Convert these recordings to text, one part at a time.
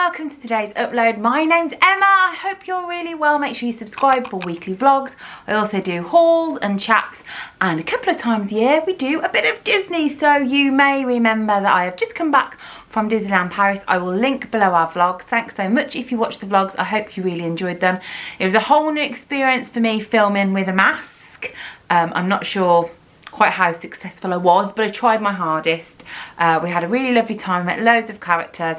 welcome to today's upload. My name's Emma. I hope you're really well. Make sure you subscribe for weekly vlogs. I also do hauls and chats, and a couple of times a year we do a bit of Disney. So you may remember that I have just come back from Disneyland Paris. I will link below our vlogs. Thanks so much if you watched the vlogs. I hope you really enjoyed them. It was a whole new experience for me filming with a mask. I'm not sure quite how successful I was, but I tried my hardest. We had a really lovely time, met loads of characters,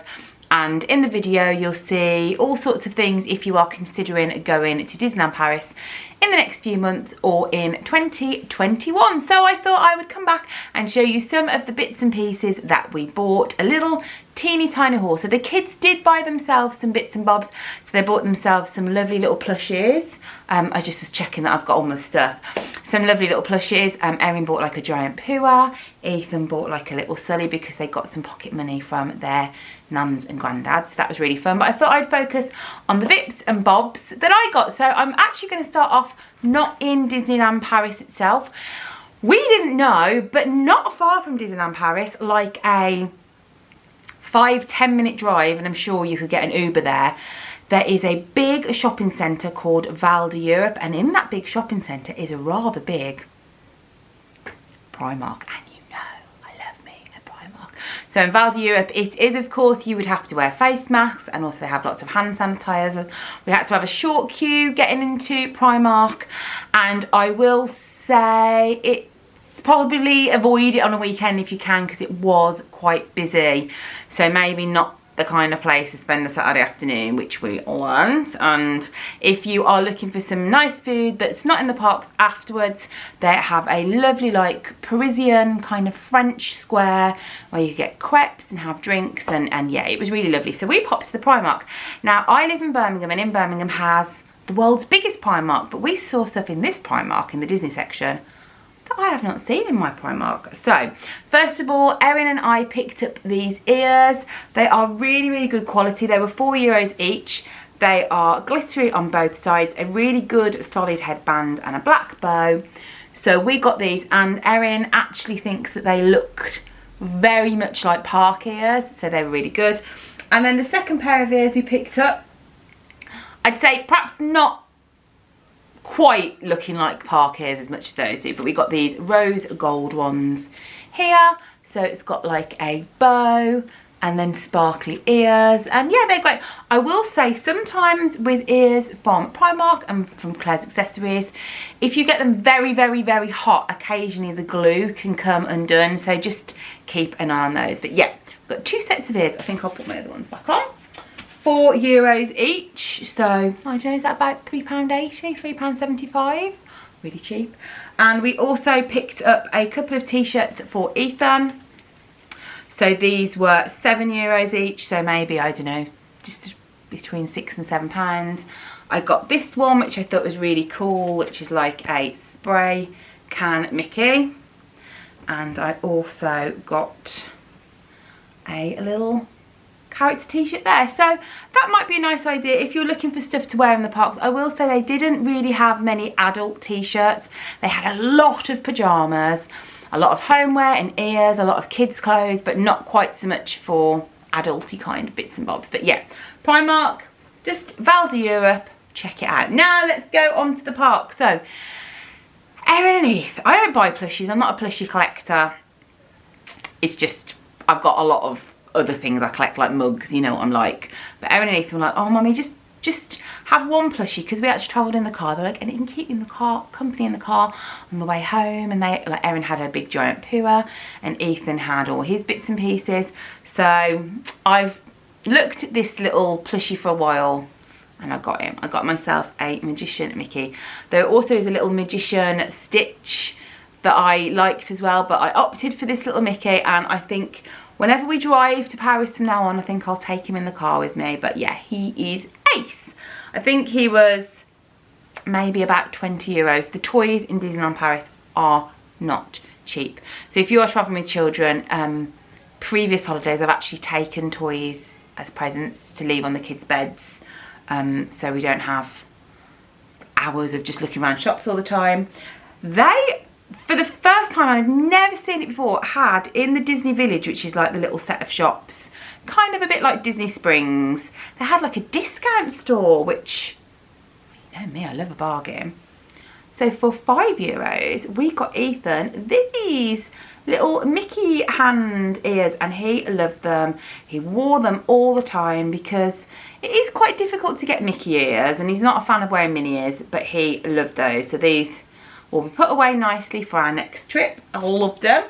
and in the video you'll see all sorts of things if you are considering going to Disneyland Paris in the next few months or in 2021. So I thought I would come back and show you some of the bits and pieces that we bought. A little teeny tiny haul. So the kids did buy themselves some bits and bobs. So they bought themselves some lovely little plushies. I just was checking that I've got all my stuff. Some lovely little plushies. Erin bought like a giant Pua. Ethan bought like a little Sully because they got some pocket money from their nans and granddads. So that was really fun. But I thought I'd focus on the bits and bobs that I got. So I'm actually going to start off not in Disneyland Paris itself. We didn't know, but not far from Disneyland Paris, like a 5-10 minute drive, and I'm sure you could get an Uber there. There is a big shopping centre called Val d'Europe, and in that big shopping centre is a rather big Primark, and you know I love me a Primark. So in Val d'Europe it is, of course, you would have to wear face masks, and also they have lots of hand sanitizer. We had to have a short queue getting into Primark, and I will say it's probably avoid it on a weekend if you can, because it was quite busy. So maybe not the kind of place to spend a Saturday afternoon, which we weren't. And if you are looking for some nice food that's not in the parks afterwards, they have a lovely like Parisian kind of French square where you get crepes and have drinks, and yeah, it was really lovely. So we popped to the Primark. Now I live in Birmingham, and in Birmingham has the world's biggest Primark, but we saw stuff in this Primark in the Disney section that I have not seen in my Primark. So first of all, Erin and I picked up these ears. They are really, really good quality. They were €4 each. They are glittery on both sides, a really good solid headband and a black bow. So we got these, and Erin actually thinks that they looked very much like park ears, so they were really good. And then the second pair of ears we picked up, I'd say perhaps not quite looking like park ears as much as those do, but we got these rose gold ones here. So it's got like a bow and then sparkly ears, and yeah, they're great. I will say sometimes with ears from Primark and from Claire's Accessories, if you get them very, very, very hot, occasionally the glue can come undone, so just keep an eye on those. But yeah, we've got 2 sets of ears. I think I'll put my other ones back on. €4 each, so I don't know, is that about £3.80, £3.75? Really cheap. And we also picked up a couple of t-shirts for Ethan. So these were €7 each, so maybe, I don't know, just between £6 and £7. I got this one, which I thought was really cool, which is like a spray can Mickey. And I also got a little character t-shirt there. So that might be a nice idea if you're looking for stuff to wear in the parks. I will say they didn't really have many adult t-shirts. They had a lot of pyjamas, a lot of homeware and ears, a lot of kids clothes, but not quite so much for adulty kind of bits and bobs. But yeah, Primark, just Val d'Europe, check it out. Now let's go on to the park. So Erin and Heath, I don't buy plushies, I'm not a plushie collector. It's just I've got a lot of other things I collect, like mugs, you know what I'm like. But Erin and Ethan were like, oh mummy, just have one plushie, because we actually travelled in the car. They're like, and it can keep you in the car, company in the car on the way home. And they, like, Erin had her big giant Pua, and Ethan had all his bits and pieces. So I've looked at this little plushie for a while, and I got him. I got myself a magician Mickey. There also is a little magician Stitch that I liked as well, but I opted for this little Mickey, and I think whenever we drive to Paris from now on, I think I'll take him in the car with me. But yeah, he is ace. I think he was maybe about €20. The toys in Disneyland Paris are not cheap. So if you are traveling with children, previous holidays I've actually taken toys as presents to leave on the kids' beds, so we don't have hours of just looking around shops all the time. They for the first time, I've never seen it before, had in the Disney Village, which is like the little set of shops, kind of a bit like Disney Springs, they had like a discount store, which, you know me, I love a bargain. So for €5, we got Ethan these little Mickey hand ears, and he loved them. He wore them all the time because it is quite difficult to get Mickey ears, and he's not a fan of wearing Minnie ears, but he loved those. So these will be put away nicely for our next trip. I loved them.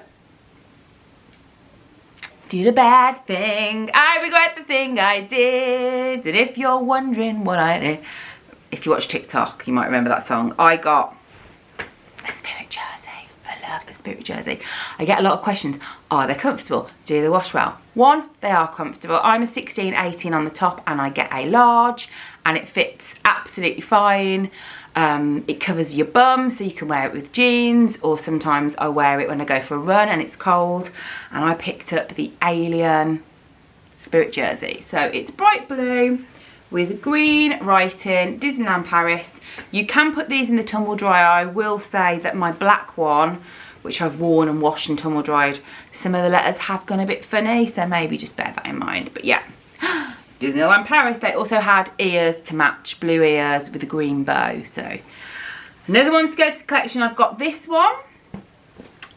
Did a bad thing, I regret the thing I did, and if you're wondering what I did, if you watch TikTok, you might remember that song. I got a Spirit jersey. I love a Spirit jersey. I get a lot of questions. Are they comfortable? Do they wash well? One, they are comfortable. I'm a 16, 18 on the top, and I get a large, and it fits absolutely fine. It covers your bum, so you can wear it with jeans, or sometimes I wear it when I go for a run and it's cold. And I picked up the Alien Spirit jersey. So it's bright blue with green writing, Disneyland Paris. You can put these in the tumble dryer. I will say that my black one, which I've worn and washed and tumble dried, some of the letters have gone a bit funny, so maybe just bear that in mind. But yeah, Disneyland Paris, they also had ears to match, blue ears with a green bow. So another one to go to the collection. I've got this one,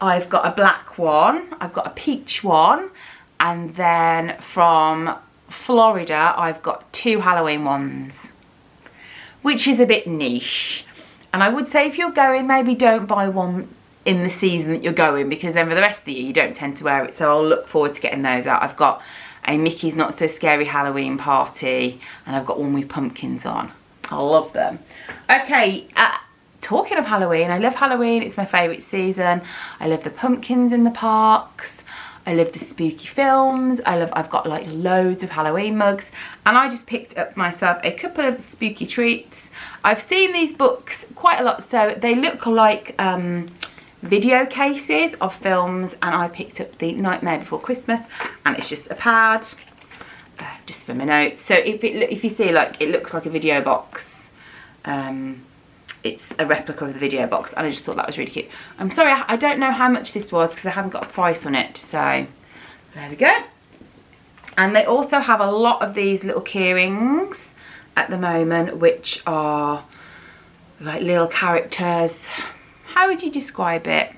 I've got a black one, I've got a peach one, and then from Florida I've got 2 Halloween ones, which is a bit niche. And I would say if you're going, maybe don't buy one in the season that you're going, because then for the rest of the year you don't tend to wear it. So I'll look forward to getting those out. I've got a Mickey's Not So Scary Halloween Party, and I've got one with pumpkins on. I love them. Okay, talking of Halloween, I love Halloween. It's my favourite season. I love the pumpkins in the parks. I love the spooky films. I've got like loads of Halloween mugs, and I just picked up myself a couple of spooky treats. I've seen these books quite a lot, so they look like video cases of films, and I picked up the Nightmare Before Christmas, and it's just a pad just for my notes. So if you see, like, it looks like a video box, it's a replica of the video box, and I just thought that was really cute. I'm sorry, I don't know how much this was because it hasn't got a price on it, so there we go. And they also have a lot of these little key rings at the moment, which are like little characters. How would you describe it?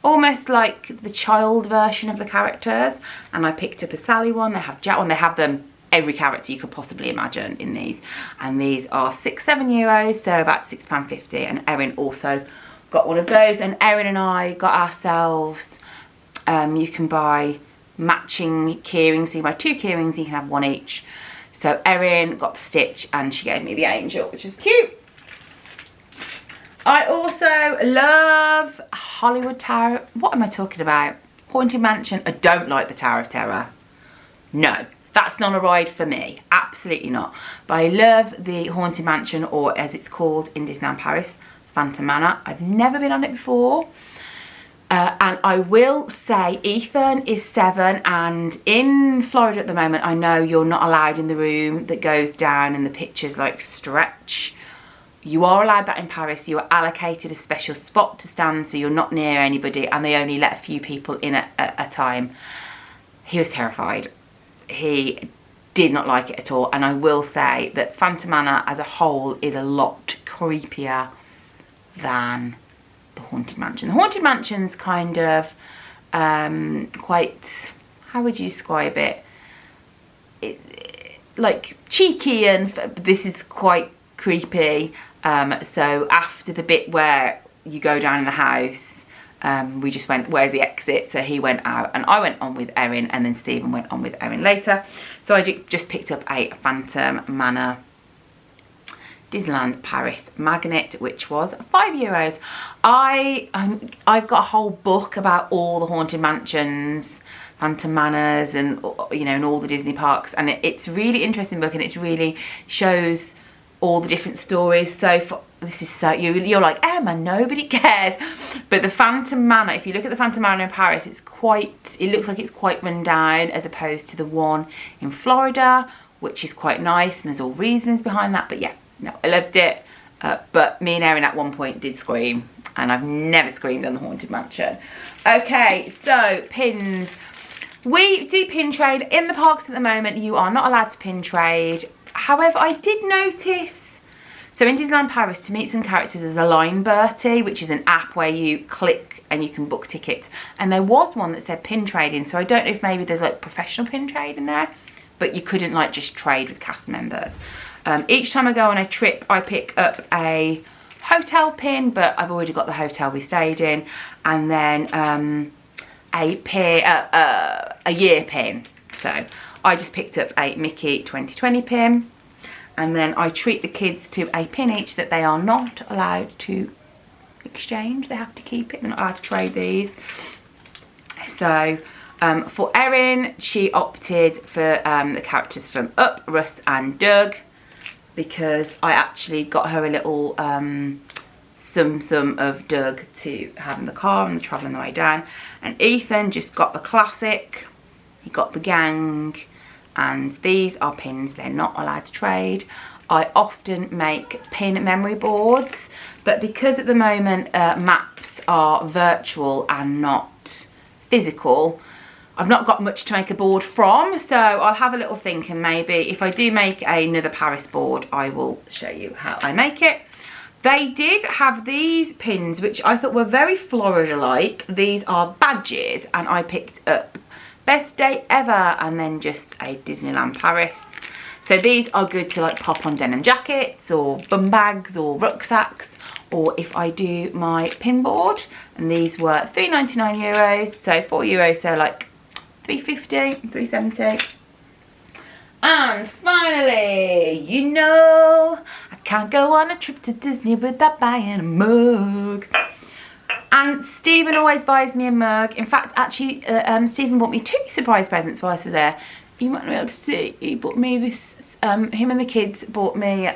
Almost like the child version of the characters. And I picked up a Sally one. They have Jack one. They have them, every character you could possibly imagine in these. And these are €6-7, so about £6.50. And Erin also got one of those. And Erin and I got ourselves, you can buy matching key rings. So you buy 2 key rings, you can have 1 each. So Erin got the Stitch, and she gave me the Angel, which is cute. I also love Hollywood Tower. What am I talking about? Haunted Mansion. I don't like the Tower of Terror. No, that's not a ride for me. Absolutely not. But I love the Haunted Mansion, or as it's called in Disneyland Paris, Phantom Manor. I've never been on it before. And I will say Ethan is 7, and in Florida at the moment, I know you're not allowed in the room that goes down and the pictures like stretch. You are allowed that in Paris. You are allocated a special spot to stand, so you're not near anybody, and they only let a few people in at a time. He was terrified. He did not like it at all, and I will say that Phantom Manor as a whole is a lot creepier than the Haunted Mansion. The Haunted Mansion's kind of quite, how would you describe it? Like cheeky, and this is quite creepy. So after the bit where you go down in the house, we just went, where's the exit? So he went out, and I went on with Erin, and then Stephen went on with Erin later. So I just picked up a Phantom Manor Disneyland Paris magnet, which was €5. I've got a whole book about all the Haunted Mansions, Phantom Manors, and you know, and all the Disney parks, and it's a really interesting book, and it really shows all the different stories. So this is so, you're like, Emma, nobody cares. But the Phantom Manor, if you look at the Phantom Manor in Paris, it looks like it's quite run down, as opposed to the one in Florida, which is quite nice, and there's all reasons behind that. But yeah, no, I loved it. But me and Erin at one point did scream, and I've never screamed on the Haunted Mansion. Okay, so pins. We do pin trade in the parks at the moment. You are not allowed to pin trade. However, I did notice, so in Disneyland Paris, to meet some characters, there's a Line Bertie, which is an app where you click and you can book tickets. And there was one that said pin trading, so I don't know if maybe there's like professional pin trade in there, but you couldn't like just trade with cast members. Each time I go on a trip, I pick up a hotel pin, but I've already got the hotel we stayed in, and then a year pin. So I just picked up a Mickey 2020 pin, and then I treat the kids to a pin each that they are not allowed to exchange. They have to keep it. They're not allowed to trade these. So for Erin, she opted for the characters from Up, Russ and Doug, because I actually got her a little some of Doug to have in the car and travelling the way down. And Ethan just got the classic. He got the gang, and these are pins they're not allowed to trade. I often make pin memory boards, but because at the moment maps are virtual and not physical, I've not got much to make a board from, so I'll have a little think, and maybe if I do make another Paris board, I will show you how I make it. They did have these pins, which I thought were very Florida-like. These are badges, and I picked up Best Day Ever and then just a Disneyland Paris. So these are good to like pop on denim jackets or bum bags or rucksacks, or if I do my pin board. And these were €3.99, so €4, so like $3.50, $3.70. And finally, you know, I can't go on a trip to Disney without buying a mug. And Stephen always buys me a mug. In fact, actually, Stephen bought me 2 surprise presents whilst I was there. You might not be able to see. He bought me this, him and the kids bought me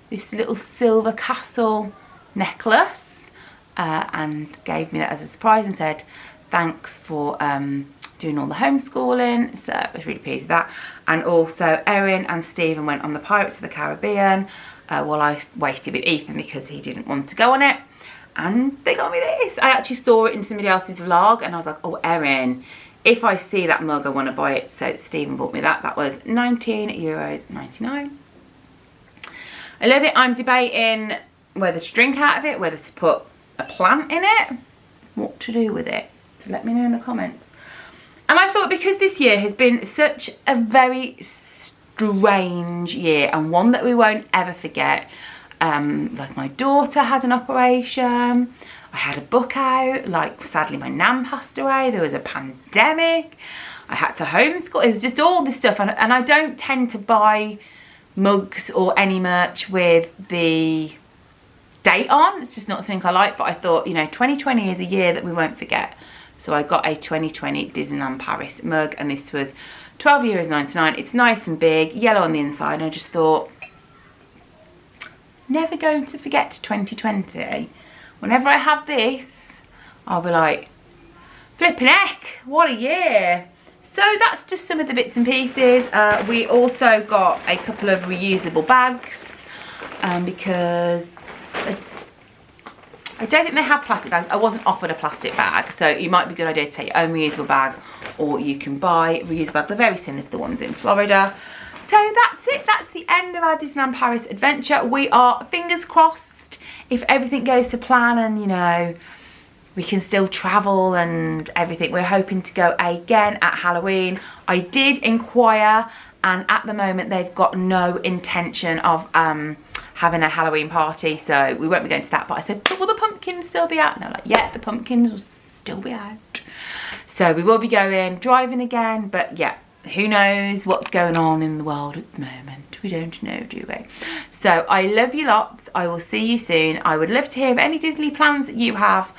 this little silver castle necklace and gave me that as a surprise and said, thanks for doing all the homeschooling. So I was really pleased with that. And also Erin and Stephen went on the Pirates of the Caribbean while I waited with Ethan because he didn't want to go on it. And they got me this. I actually saw it in somebody else's vlog and I was like, oh, Erin, if I see that mug, I want to buy it. So Stephen bought me that. That was €19.99. I love it. I'm debating whether to drink out of it, whether to put a plant in it, what to do with it. So let me know in the comments. And I thought, because this year has been such a very strange year and one that we won't ever forget. Like my daughter had an operation, I had a book out, like sadly my nan passed away, there was a pandemic, I had to homeschool, it was just all this stuff, and I don't tend to buy mugs or any merch with the date on, it's just not something I like, but I thought, you know, 2020 is a year that we won't forget. So I got a 2020 Disneyland Paris mug, and this was €12.99. It's nice and big, yellow on the inside, and I just thought, never going to forget 2020. Whenever I have this, I'll be like, flipping heck, what a year. So that's just some of the bits and pieces. We also got a couple of reusable bags because I don't think they have plastic bags. I wasn't offered a plastic bag, so it might be a good idea to take your own reusable bag, or you can buy reusable bags. They're very similar to the ones in Florida. So that's it. That's the end of our Disneyland Paris adventure. We are, fingers crossed, if everything goes to plan and, you know, we can still travel and everything. We're hoping to go again at Halloween. I did inquire, and at the moment they've got no intention of having a Halloween party, so we won't be going to that. But I said, but will the pumpkins still be out? And they're like, yeah, the pumpkins will still be out. So we will be going driving again, but yeah, who knows what's going on in the world at the moment. We don't know, do we? So I love you lots. I will see you soon. I would love to hear of any Disney plans that you have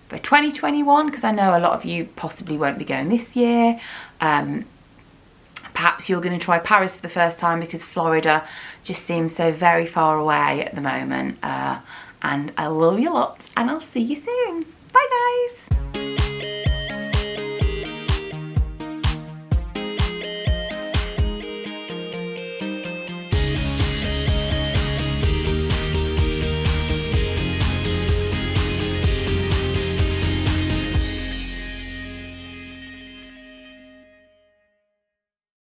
for 2021, because I know a lot of you possibly won't be going this year. Perhaps you're going to try Paris for the first time because Florida just seems so very far away at the moment. And I love you lots, and I'll see you soon. Bye guys.